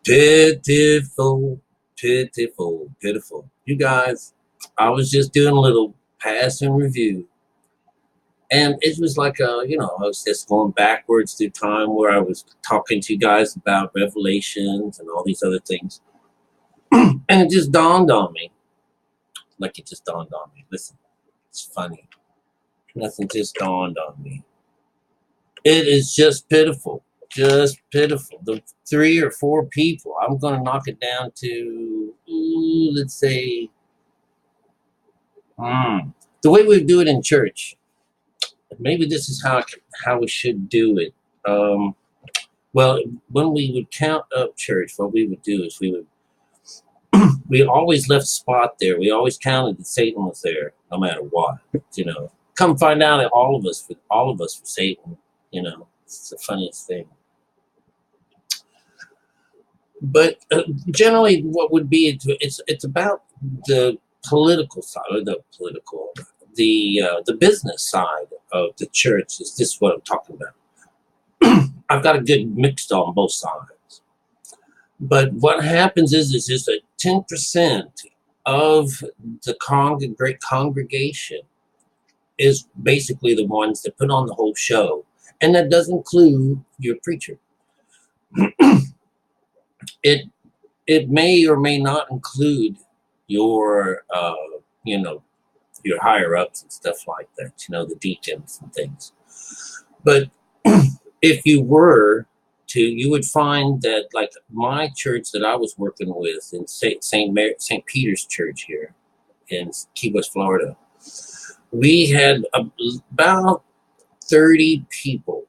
Pitiful, pitiful, pitiful. You guys, I was just doing a little passing review. And it was like, I was just going backwards through time where I was talking to you guys about revelations and all these other things. And it just dawned on me. Like it just dawned on me. Listen, it's funny. Nothing just dawned on me. It is just pitiful. Just pitiful. The 3 or 4 people, I'm going to knock it down to, let's say, the way we do it in church. Maybe this is how we should do it. Well, when we would count up church, what we would do is we always left a spot there. We always counted that Satan was there, no matter what. Come find out that all of us were Satan. It's the funniest thing. But generally, what would be it's about the political side, or the business side of the church. Is this what I'm talking about? I've got a good mixed on both sides. But what happens is just that 10% of the great congregation is basically the ones that put on the whole show. And that does include your preacher. It may or may not include your your higher ups and stuff like that, the deacons and things. But if you were to, you would find that, like my church that I was working with in St. Peter's Church here in Key West, Florida, we had about 30 people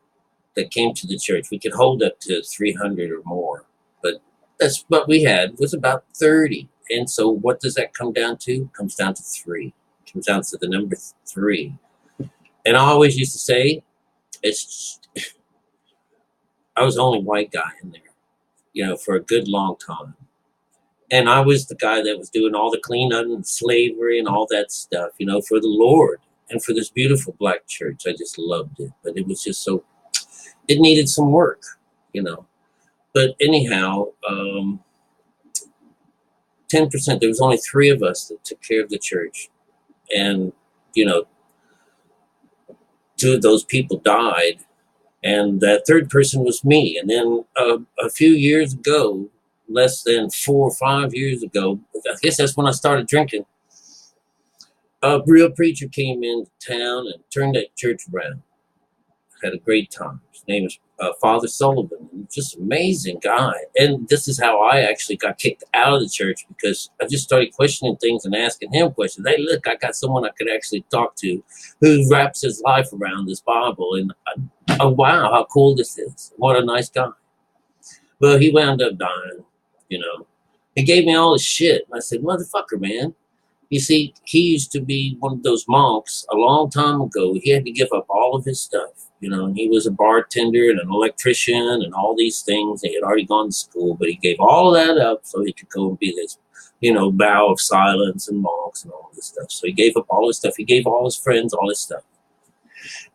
that came to the church. We could hold up to 300 or more, but that's what we had, was about 30. And so what does that come down to? It comes down to 3. It comes down to the number 3. And I always used to say, I was the only white guy in there, for a good long time. And I was the guy that was doing all the cleanup and slavery and all that stuff, for the Lord and for this beautiful black church. I just loved it. But it was just it needed some work, But anyhow, 10%, there was only 3 of us that took care of the church. And, 2 of those people died. And that 3rd person was me. And then a few years ago, less than 4 or 5 years ago, I guess that's when I started drinking, a real preacher came into town and turned that church around. Had a great time. His name is Father Sullivan. Just an amazing guy. And this is how I actually got kicked out of the church, because I just started questioning things and asking him questions. Hey, look, I got someone I could actually talk to who wraps his life around this Bible. And oh, wow, how cool this is. What a nice guy. Well, he wound up dying, He gave me all his shit. And I said, motherfucker, man. You see, he used to be one of those monks a long time ago. He had to give up all of his stuff, and he was a bartender and an electrician and all these things. He had already gone to school, but he gave all of that up so he could go and be this, vow of silence and monks and all this stuff. So he gave up all his stuff. He gave all his friends all his stuff.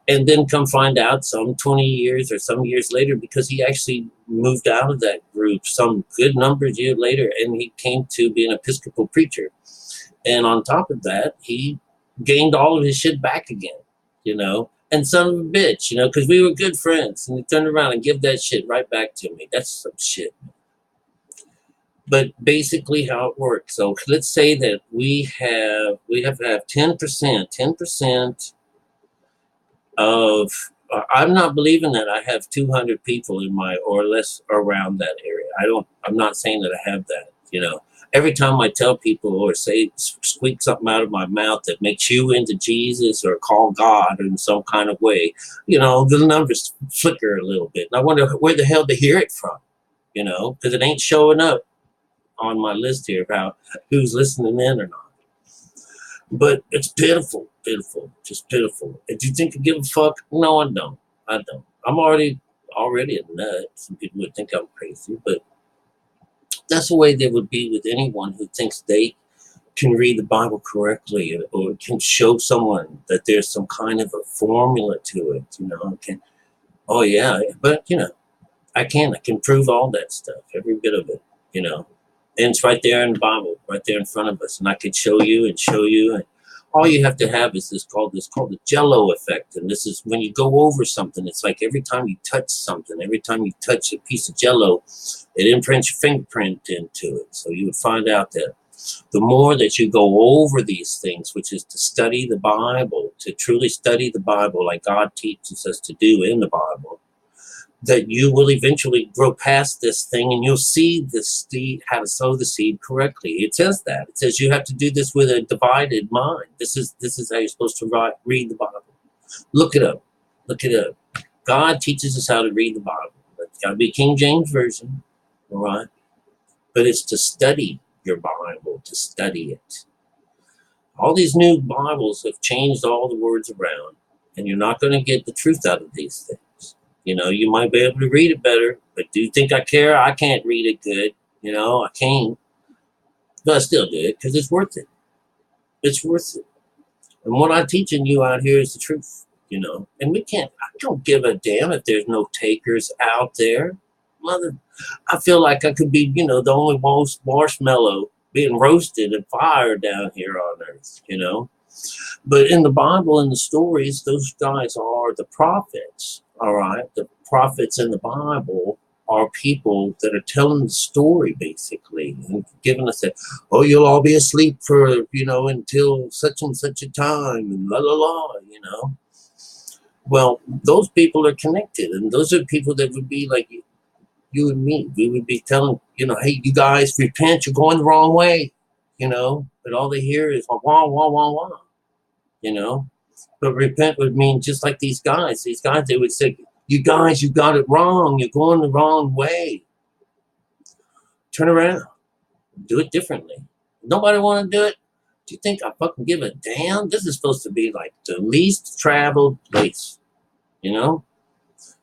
And then come find out some 20 years or some years later, because he actually moved out of that group some good number of years later, and he came to be an Episcopal preacher. And on top of that, he gained all of his shit back again, and son of a bitch, because we were good friends. And he turned around and gave that shit right back to me. That's some shit. But basically how it works. So let's say that we have to have 10% of, I'm not believing that I have 200 people in my, or less, around that area. I'm not saying that I have that, Every time I tell people or squeak something out of my mouth that makes you into Jesus or call God in some kind of way, the numbers flicker a little bit. And I wonder where the hell to hear it from, because it ain't showing up on my list here about who's listening in or not. But it's pitiful, just pitiful. And do you think I give a fuck? No, I don't. I'm already a nut. Some people would think I'm crazy, but that's the way they would be with anyone who thinks they can read the Bible correctly, or can show someone that there's some kind of a formula to it, oh yeah, but I can prove all that stuff, every bit of it. you know. And it's right there in the Bible, right there in front of us. And I could show you and show you. And all you have to have is this called the Jello effect. And this is when you go over something, it's like every time you touch something, every time you touch a piece of Jello, it imprints your fingerprint into it. So you would find out that the more that you go over these things, which is to study the Bible, to truly study the Bible like God teaches us to do in the Bible, that you will eventually grow past this thing and you'll see the seed, how to sow the seed correctly. It says that. It says you have to do this with a divided mind. This is how you're supposed to read the Bible. Look it up. Look it up. God teaches us how to read the Bible. It's got to be King James Version, all right? But it's to study your Bible, to study it. All these new Bibles have changed all the words around, and you're not going to get the truth out of these things. You know, you might be able to read it better, but do you think I care? I can't read it good. You know, I can't. But I still do it because it's worth it. It's worth it. And what I'm teaching you out here is the truth, you know. And we can't, I don't give a damn if there's no takers out there. Mother, I feel like I could be, you know, the only marshmallow being roasted and fired down here on earth, you know. But in the Bible and the stories, those guys are the prophets. All right, the prophets in the Bible are people that are telling the story basically and giving us that, oh, you'll all be asleep for, you know, until such and such a time and la la la, you know. Well, those people are connected, and those are people that would be like you and me. We would be telling, you know, hey, you guys, repent, you're going the wrong way, you know. But all they hear is wah wah wah wah wah, you know. But repent would mean just like these guys. These guys, they would say, you guys, you got it wrong. You're going the wrong way. Turn around. Do it differently. Nobody want to do it? Do you think I fucking give a damn? This is supposed to be like the least traveled place. You know?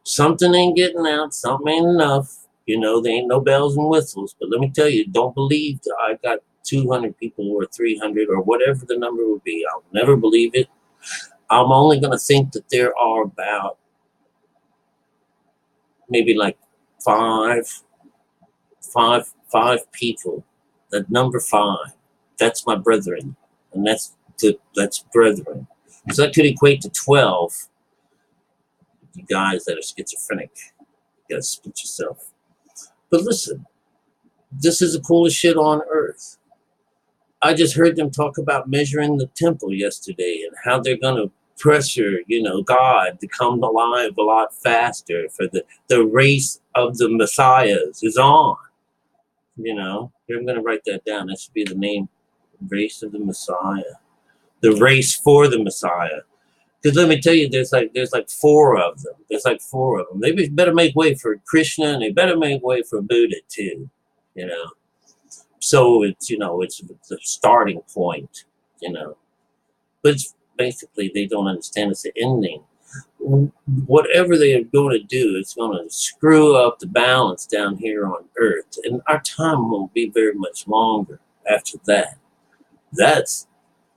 Something ain't getting out. Something ain't enough. You know, there ain't no bells and whistles. But let me tell you, don't believe that I got 200 people or 300 or whatever the number would be. I'll never believe it. I'm only going to think that there are about maybe like five people. That number 5, that's my brethren, and that's brethren. So that could equate to 12. You guys that are schizophrenic, you gotta split yourself. But listen, this is the coolest shit on earth. I just heard them talk about measuring the temple yesterday and how they're going to pressure, you know, God to come alive a lot faster for the race of the Messiahs is on. You know, here, I'm going to write that down. That should be the name, race of the Messiah. The race for the Messiah. Because let me tell you, there's like 4 of them. There's like 4 of them. They better make way for Krishna, and they better make way for Buddha too, you know. So it's, you know, it's the starting point, you know. But it's basically, they don't understand it's the ending. Whatever they are going to do, it's going to screw up the balance down here on earth. And our time won't be very much longer after that. That's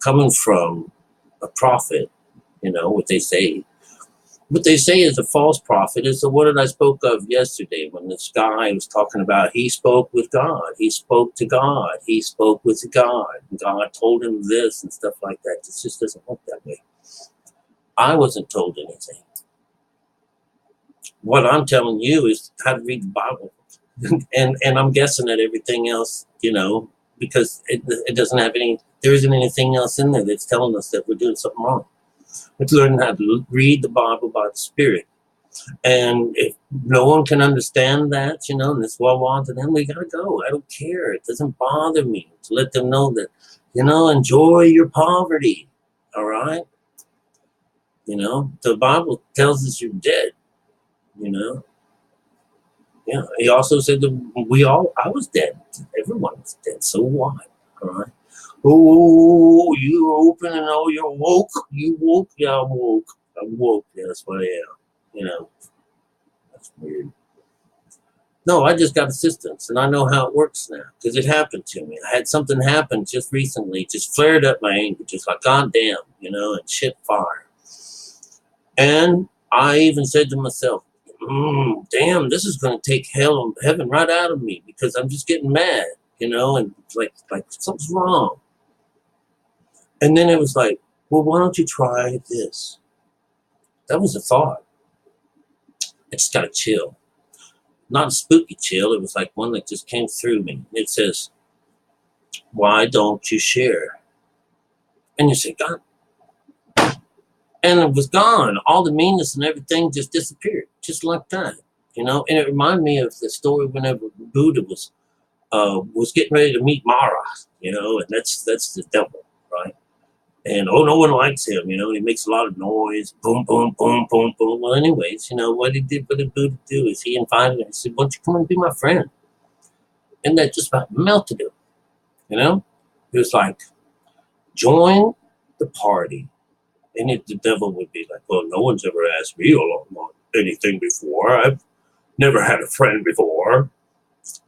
coming from a prophet, you know, what they say. What they say is a false prophet is the one that I spoke of yesterday when this guy was talking about he spoke with God. He spoke to God. He spoke with God. And God told him this and stuff like that. It just doesn't work that way. I wasn't told anything. What I'm telling you is how to read the Bible. and I'm guessing at everything else, you know, because it doesn't have any, there isn't anything else in there that's telling us that we're doing something wrong. Let's learn how to read the Bible by the Spirit. And if no one can understand that, you know, and it's well to them, we got to go. I don't care. It doesn't bother me to let them know that, you know, enjoy your poverty. All right? You know, the Bible tells us you're dead, you know. Yeah, he also said that I was dead. Everyone was dead. So what? All right? Oh, you're open and oh, you're woke. You woke? Yeah, I'm woke. I'm woke. Yeah, that's what I am. You know, that's weird. No, I just got assistance, and I know how it works now because it happened to me. I had something happen just recently, just flared up my anger, just like, God damn, you know, and shit fire. And I even said to myself, damn, this is going to take heaven right out of me because I'm just getting mad, and like something's wrong. And then it was like, well, why don't you try this? That was a thought. I just got to chill. Not a spooky chill. It was like one that just came through me. It says, why don't you share? And you say, God. And it was gone. All the meanness and everything just disappeared, just like that, And it reminded me of the story whenever Buddha was getting ready to meet Mara, and that's the devil, right? And no one likes him, and he makes a lot of noise, boom, boom, boom, boom, boom. Well, anyways, what did Buddha do? Is he invited him? He said, "Why don't you come and be my friend?" And that just about melted him, It was like, join the party. And the devil would be like, well, no one's ever asked me anything before. I've never had a friend before.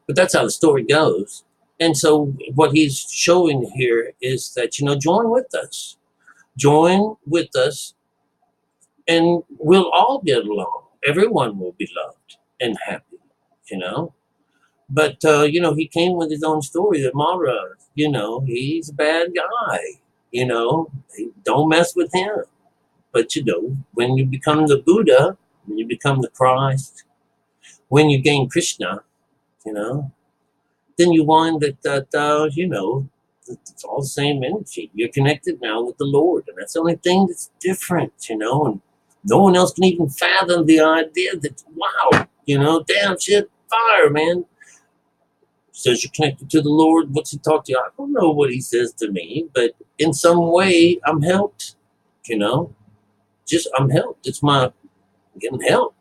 But that's how the story goes. And so what he's showing here is that, join with us. Join with us, and we'll all get along. Everyone will be loved and happy, But, he came with his own story that Mara, he's a bad guy, don't mess with him. But, when you become the Buddha, when you become the Christ, when you gain Krishna, then you find that, it's all the same energy. You're connected now with the Lord. And that's the only thing that's different, and no one else can even fathom the idea that, wow, damn shit, fire, man. Says you're connected to the Lord. What's he talk to you? I don't know what he says to me, but in some way I'm helped, I'm helped. I'm getting help.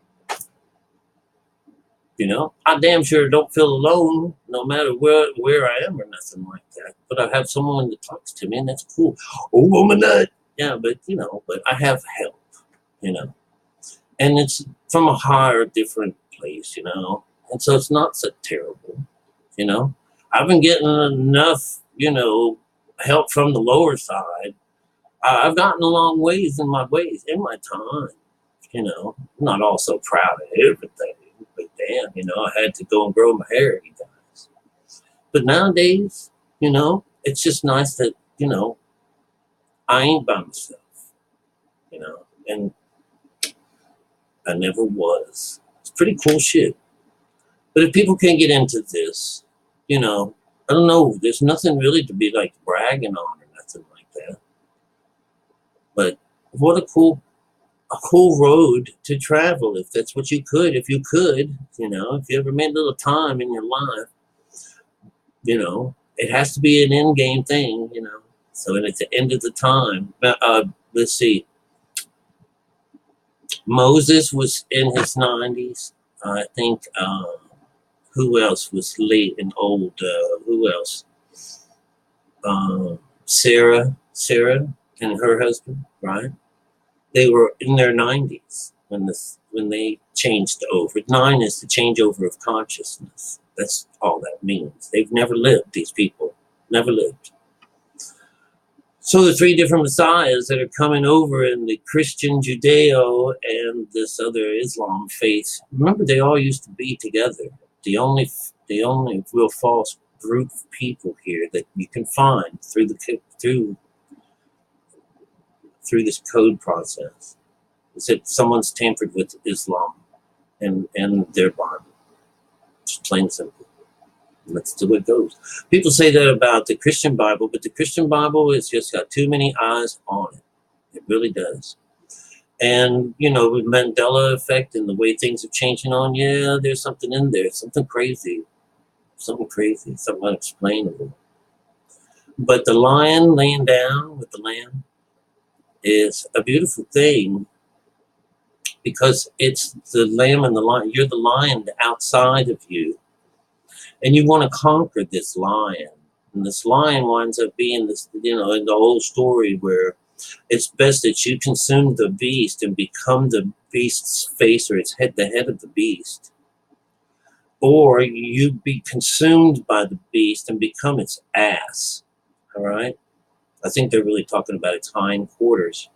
I damn sure don't feel alone no matter where I am or nothing like that. But I have someone that talks to me, and that's cool. Oh, woman, that. Yeah, but I have help, and it's from a higher, different place, and so it's not so terrible, I've been getting enough, help from the lower side. I've gotten a long ways in my time, I'm not all so proud of everything. But damn, I had to go and grow my hair, you guys. But nowadays, it's just nice that, I ain't by myself, and I never was. It's pretty cool shit. But if people can't get into this, I don't know, there's nothing really to be like bragging on or nothing like that. But what a cool road to travel if that's what you could. If you could, if you ever made a little time in your life, it has to be an end game thing, So at the end of the time, let's see. Moses was in his 90s. I think. Who else was late and old? Who else? Sarah and her husband, right? They were in their 90s when they changed over. 9 is the changeover of consciousness. That's all that means. They've never lived, these people. Never lived. So the 3 different messiahs that are coming over in the Christian, Judeo, and this other Islam faith, remember they all used to be together. The only real false group of people here that you can find through this code process is that someone's tampered with Islam and their Bible. It's plain simple. And that's the way it goes. People say that about the Christian Bible, but the Christian Bible has just got too many eyes on it. It really does. And, with Mandela effect and the way things are changing on, yeah, there's something in there, something crazy, something unexplainable. But the lion laying down with the lamb is a beautiful thing because it's the lamb and the lion. You're the lion outside of you. And you want to conquer this lion. And this lion winds up being this, in the whole story where it's best that you consume the beast and become the beast's face or its head, the head of the beast. Or you be consumed by the beast and become its ass. All right? I think they're really talking about its hindquarters.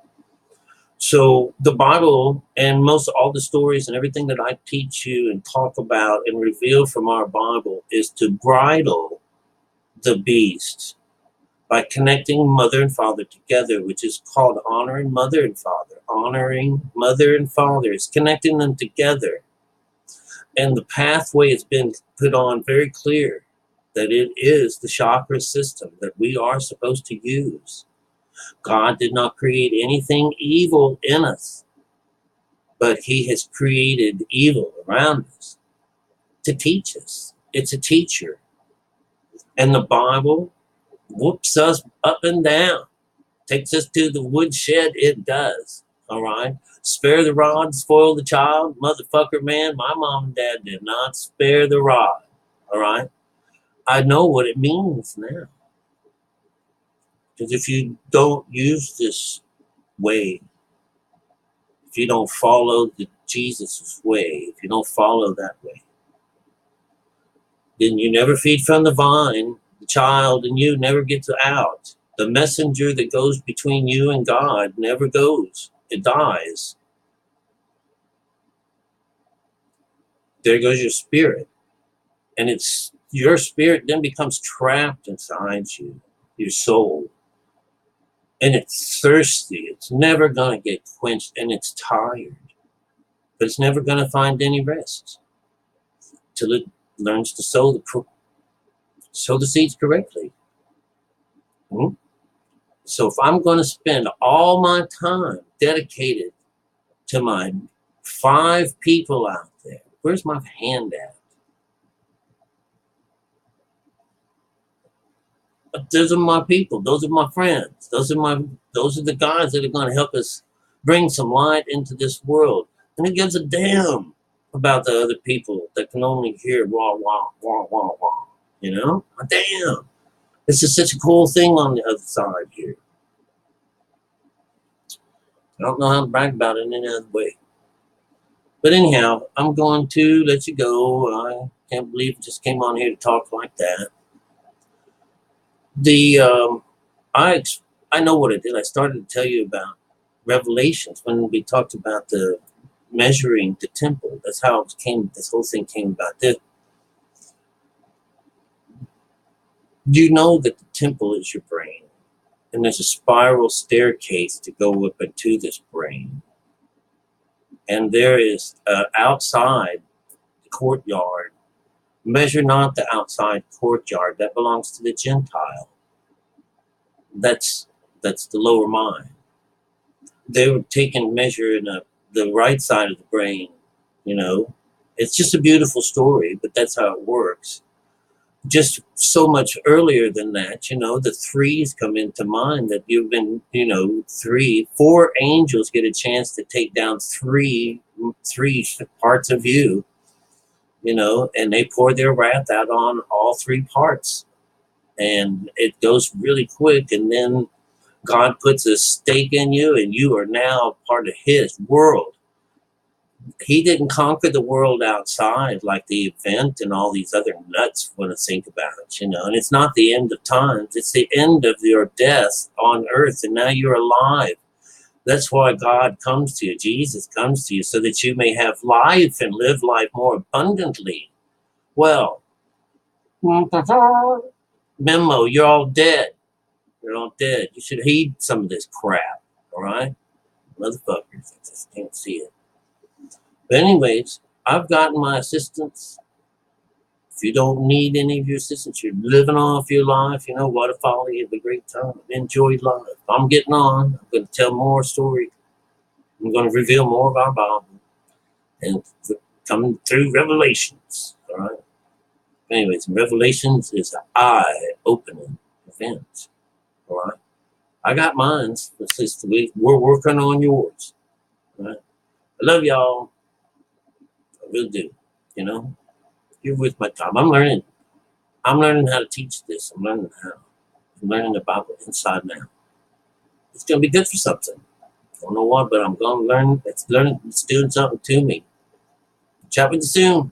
So the Bible and most all the stories and everything that I teach you and talk about and reveal from our Bible is to bridle the beast by connecting mother and father together, which is called honoring mother and father. Honoring mother and father is connecting them together. And the pathway has been put on very clear that it is the chakra system that we are supposed to use. God did not create anything evil in us, but he has created evil around us to teach us. It's a teacher. And the Bible whoops us up and down, takes us to the woodshed. It does. All right. Spare the rod, spoil the child. Motherfucker, man, my mom and dad did not spare the rod. All right. I know what it means now. Because if you don't use this way, if you don't follow the Jesus' way, if you don't follow that way, then you never feed from the vine. The child and you never gets out. The messenger that goes between you and God never goes. It dies. There goes your spirit. And it's your spirit then becomes trapped inside you, your soul. And it's thirsty. It's never going to get quenched, and it's tired. But it's never going to find any rest till it learns to sow the seeds correctly. So if I'm going to spend all my time dedicated to my 5 people out there, where's my hand at? But those are my people. Those are my friends. Those are the guys that are going to help us bring some light into this world. And it gives a damn about the other people that can only hear wah, wah, wah, wah, wah. You know? Damn. This is such a cool thing on the other side here. I don't know how to brag about it in any other way. But anyhow, I'm going to let you go. I can't believe I just came on here to talk like that. I know what I did. I started to tell you about Revelations when we talked about the measuring the temple. That's how it came. This whole thing came about. You know that the temple is your brain, and there's a spiral staircase to go up into this brain, and there is outside the courtyard. Measure not the outside courtyard. That belongs to the Gentile. That's the lower mind. They were taking measure in the right side of the brain, you know. It's just a beautiful story, but that's how it works. Just so much earlier than that, you know, the 3s come into mind that you've been, you know, 4 angels get a chance to take down three parts of you, you know, and they pour their wrath out on all 3 parts. And it goes really quick, and then God puts a stake in you, and you are now part of his world. He didn't conquer the world outside like the event and all these other nuts want to think about it, you know. And it's not the end of times. It's the end of your death on earth, and now you're alive. That's why God comes to you. Jesus comes to you so that you may have life and live life more abundantly. Well, memo, you're all dead. You're all dead. You should heed some of this crap, all right? Motherfuckers, I just can't see it. But anyways, I've gotten my assistance. If you don't need any of your assistance, you're living off your life, you know, what a folly, have a great time, enjoy life. I'm getting on. I'm going to tell more stories. I'm going to reveal more of our Bible and coming through Revelations, all right? Anyways, Revelations is an eye-opening event, all right? I got mine. We're working on yours, all right? I love y'all. I really do, you know? You're with my time. I'm learning how to teach this. I'm learning the Bible inside now. It's going to be good for something. I don't know what, but I'm going to learn. It's doing something to me. Chat with you soon.